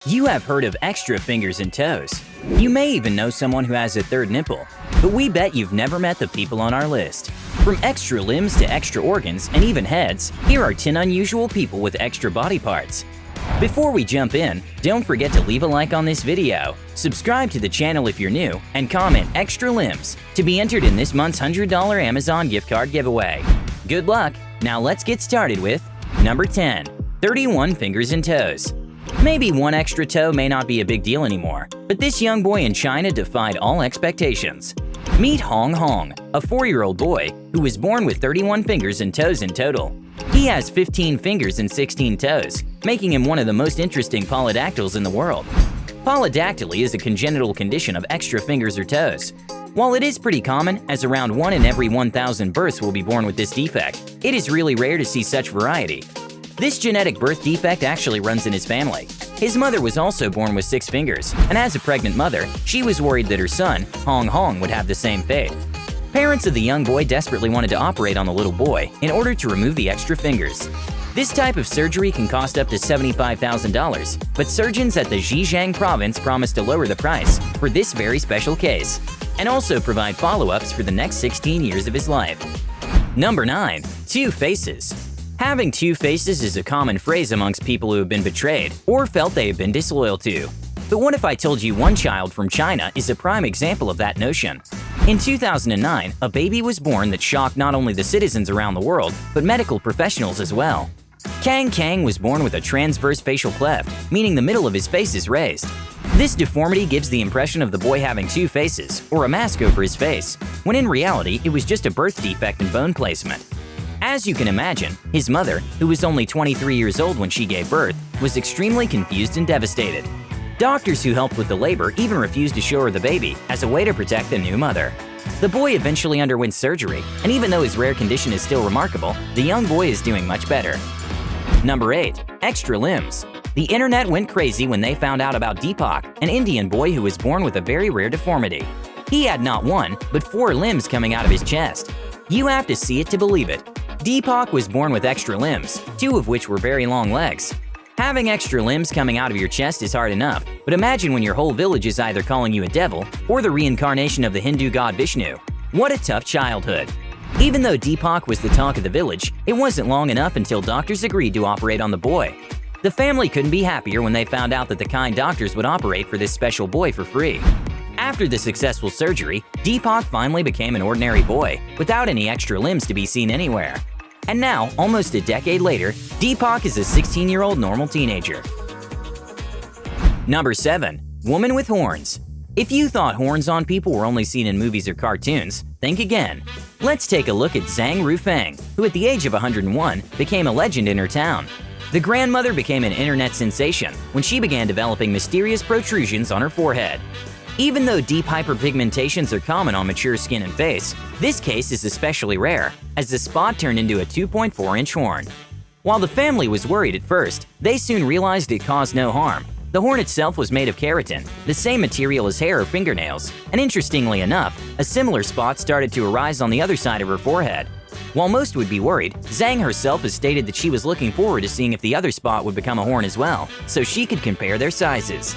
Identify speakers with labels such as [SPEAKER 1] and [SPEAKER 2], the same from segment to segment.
[SPEAKER 1] You have heard of extra fingers and toes. You may even know someone who has a third nipple, but we bet you've never met the people on our list. From extra limbs to extra organs and even heads, here are 10 unusual people with extra body parts. Before we jump in, don't forget to leave a like on this video, subscribe to the channel if you're new, and comment extra limbs to be entered in this month's $100 Amazon gift card giveaway. Good luck! Now let's get started with number 10. 31 fingers and toes. Maybe one extra toe may not be a big deal anymore, but this young boy in China defied all expectations. Meet Hong Hong, a 4-year-old boy who was born with 31 fingers and toes in total. He has 15 fingers and 16 toes, making him one of the most interesting polydactyls in the world. Polydactyly is a congenital condition of extra fingers or toes. While it is pretty common, as around 1 in every 1,000 births will be born with this defect, it is really rare to see such variety. This genetic birth defect actually runs in his family. His mother was also born with 6 fingers, and as a pregnant mother, she was worried that her son, Hong Hong, would have the same fate. Parents of the young boy desperately wanted to operate on the little boy in order to remove the extra fingers. This type of surgery can cost up to $75,000, but surgeons at the Zhejiang province promised to lower the price for this very special case, and also provide follow-ups for the next 16 years of his life. Number 9. 2 faces. Having 2 faces is a common phrase amongst people who have been betrayed or felt they have been disloyal to. But what if I told you one child from China is a prime example of that notion? In 2009, a baby was born that shocked not only the citizens around the world, but medical professionals as well. Kang Kang was born with a transverse facial cleft, meaning the middle of his face is raised. This deformity gives the impression of the boy having 2 faces, or a mask over his face, when in reality it was just a birth defect in bone placement. As you can imagine, his mother, who was only 23 years old when she gave birth, was extremely confused and devastated. Doctors who helped with the labor even refused to show her the baby as a way to protect the new mother. The boy eventually underwent surgery, and even though his rare condition is still remarkable, the young boy is doing much better. Number 8. Extra limbs. The internet went crazy when they found out about Deepak, an Indian boy who was born with a very rare deformity. He had not 1, but 4 limbs coming out of his chest. You have to see it to believe it. Deepak was born with extra limbs, 2 of which were very long legs. Having extra limbs coming out of your chest is hard enough, but imagine when your whole village is either calling you a devil or the reincarnation of the Hindu god Vishnu. What a tough childhood. Even though Deepak was the talk of the village, it wasn't long enough until doctors agreed to operate on the boy. The family couldn't be happier when they found out that the kind doctors would operate for this special boy for free. After the successful surgery, Deepak finally became an ordinary boy, without any extra limbs to be seen anywhere. And now, almost a decade later, Deepak is a 16-year-old normal teenager. Number 7. Woman with horns. If you thought horns on people were only seen in movies or cartoons, think again. Let's take a look at Zhang Rufeng, who at the age of 101 became a legend in her town. The grandmother became an internet sensation when she began developing mysterious protrusions on her forehead. Even though deep hyperpigmentations are common on mature skin and face, this case is especially rare, as the spot turned into a 2.4-inch horn. While the family was worried at first, they soon realized it caused no harm. The horn itself was made of keratin, the same material as hair or fingernails, and interestingly enough, a similar spot started to arise on the other side of her forehead. While most would be worried, Zhang herself has stated that she was looking forward to seeing if the other spot would become a horn as well, so she could compare their sizes.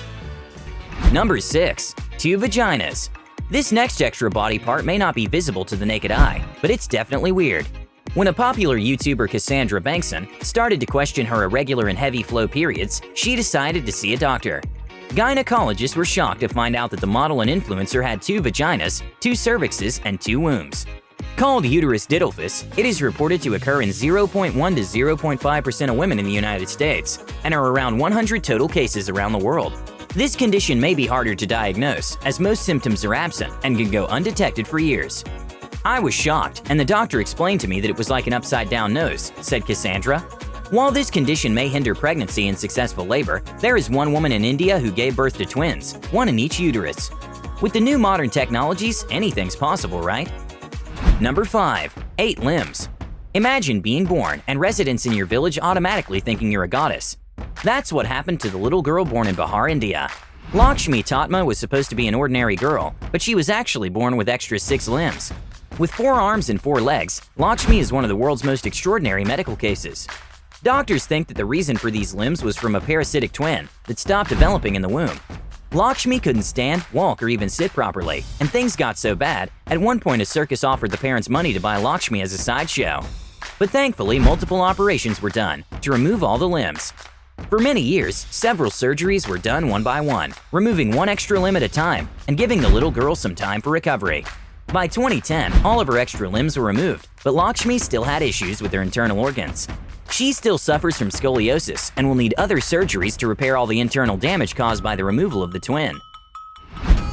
[SPEAKER 1] Number 6. 2 vaginas. This next extra body part may not be visible to the naked eye, but it's definitely weird. When a popular YouTuber, Cassandra Bankson, started to question her irregular and heavy flow periods, she decided to see a doctor. Gynecologists were shocked to find out that the model and influencer had 2 vaginas, 2 cervixes, and 2 wombs. Called uterus didelphys, it is reported to occur in 0.1 to 0.5% of women in the United States, and are around 100 total cases around the world. This condition may be harder to diagnose, as most symptoms are absent and can go undetected for years. I was shocked, and the doctor explained to me that it was like an upside-down nose, said Cassandra. While this condition may hinder pregnancy and successful labor, there is one woman in India who gave birth to twins, 1 in each uterus. With the new modern technologies, anything's possible, right? Number 5. 8 limbs. Imagine being born and residents in your village automatically thinking you're a goddess. That's what happened to the little girl born in Bihar, India. Lakshmi Tatma was supposed to be an ordinary girl, but she was actually born with extra 6 limbs. With 4 arms and 4 legs, Lakshmi is one of the world's most extraordinary medical cases. Doctors think that the reason for these limbs was from a parasitic twin that stopped developing in the womb. Lakshmi couldn't stand, walk, or even sit properly, and things got so bad, at one point a circus offered the parents money to buy Lakshmi as a sideshow. But thankfully, multiple operations were done to remove all the limbs. For many years, several surgeries were done one by one, removing one extra limb at a time and giving the little girl some time for recovery. By 2010, all of her extra limbs were removed, but Lakshmi still had issues with her internal organs. She still suffers from scoliosis and will need other surgeries to repair all the internal damage caused by the removal of the twin.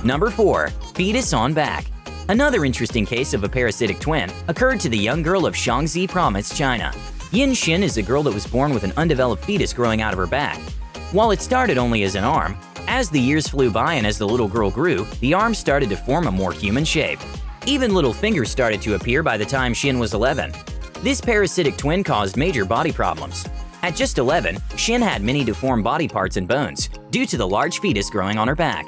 [SPEAKER 1] Number 4. Fetus on back. Another interesting case of a parasitic twin occurred to the young girl of Shaanxi Province, China. Yin Xin is a girl that was born with an undeveloped fetus growing out of her back. While it started only as an arm, as the years flew by and as the little girl grew, the arm started to form a more human shape. Even little fingers started to appear by the time Xin was 11. This parasitic twin caused major body problems. At just 11, Xin had many deformed body parts and bones due to the large fetus growing on her back.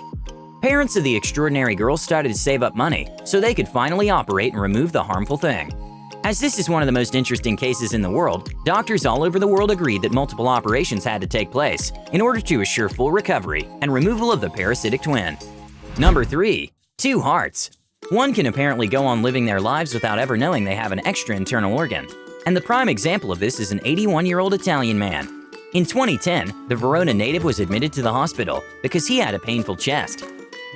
[SPEAKER 1] Parents of the extraordinary girl started to save up money so they could finally operate and remove the harmful thing. As this is one of the most interesting cases in the world, doctors all over the world agreed that multiple operations had to take place in order to assure full recovery and removal of the parasitic twin. Number 3. Two hearts. One can apparently go on living their lives without ever knowing they have an extra internal organ. And the prime example of this is an 81-year-old Italian man. In 2010, the Verona native was admitted to the hospital because he had a painful chest.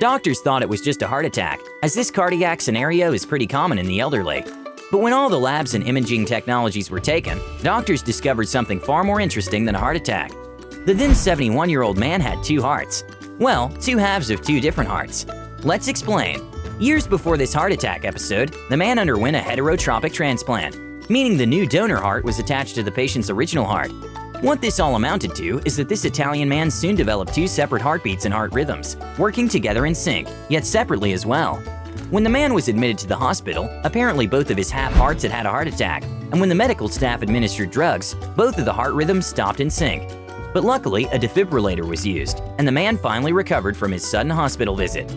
[SPEAKER 1] Doctors thought it was just a heart attack, as this cardiac scenario is pretty common in the elderly. But when all the labs and imaging technologies were taken, doctors discovered something far more interesting than a heart attack. The then 71-year-old man had two hearts. Well, two halves of two different hearts. Let's explain. Years before this heart attack episode, the man underwent a heterotropic transplant, meaning the new donor heart was attached to the patient's original heart. What this all amounted to is that this Italian man soon developed two separate heartbeats and heart rhythms, working together in sync, yet separately as well. When the man was admitted to the hospital, apparently both of his half hearts had had a heart attack, and when the medical staff administered drugs, both of the heart rhythms stopped in sync. But luckily, a defibrillator was used, and the man finally recovered from his sudden hospital visit.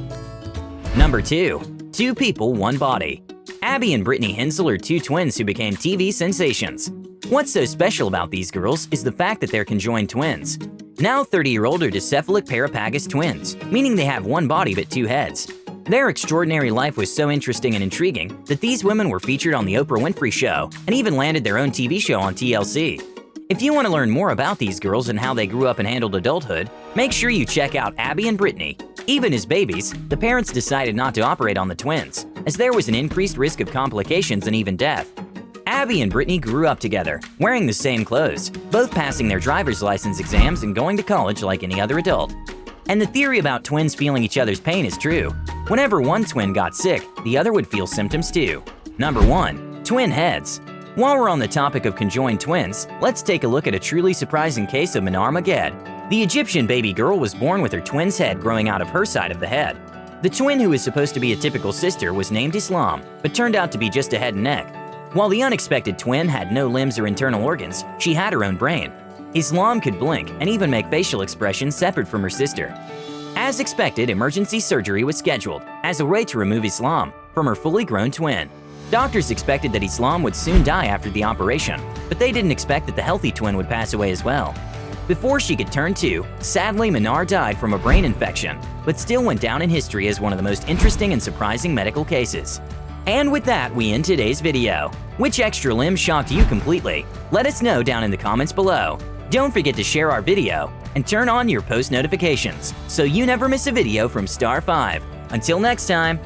[SPEAKER 1] Number 2. Two people, one body. Abby and Brittany Hensel are two twins who became TV sensations. What's so special about these girls is the fact that they're conjoined twins. Now 30-year-old are dicephalic parapagus twins, meaning they have one body but two heads. Their extraordinary life was so interesting and intriguing that these women were featured on The Oprah Winfrey Show and even landed their own TV show on TLC. If you want to learn more about these girls and how they grew up and handled adulthood, make sure you check out Abby and Brittany. Even as babies, the parents decided not to operate on the twins, as there was an increased risk of complications and even death. Abby and Brittany grew up together, wearing the same clothes, both passing their driver's license exams and going to college like any other adult. And the theory about twins feeling each other's pain is true. Whenever one twin got sick, the other would feel symptoms too. Number 1. Twin heads. While we're on the topic of conjoined twins, let's take a look at a truly surprising case of Manar Maged. The Egyptian baby girl was born with her twin's head growing out of her side of the head. The twin, who was supposed to be a typical sister, was named Islam, but turned out to be just a head and neck. While the unexpected twin had no limbs or internal organs, she had her own brain. Islam could blink and even make facial expressions separate from her sister. As expected, emergency surgery was scheduled as a way to remove Islam from her fully grown twin. Doctors expected that Islam would soon die after the operation, but they didn't expect that the healthy twin would pass away as well. Before she could turn 2, sadly Manar died from a brain infection, but still went down in history as one of the most interesting and surprising medical cases. And with that, we end today's video. Which extra limb shocked you completely? Let us know down in the comments below. Don't forget to share our video and turn on your post notifications so you never miss a video from Star 5. Until next time.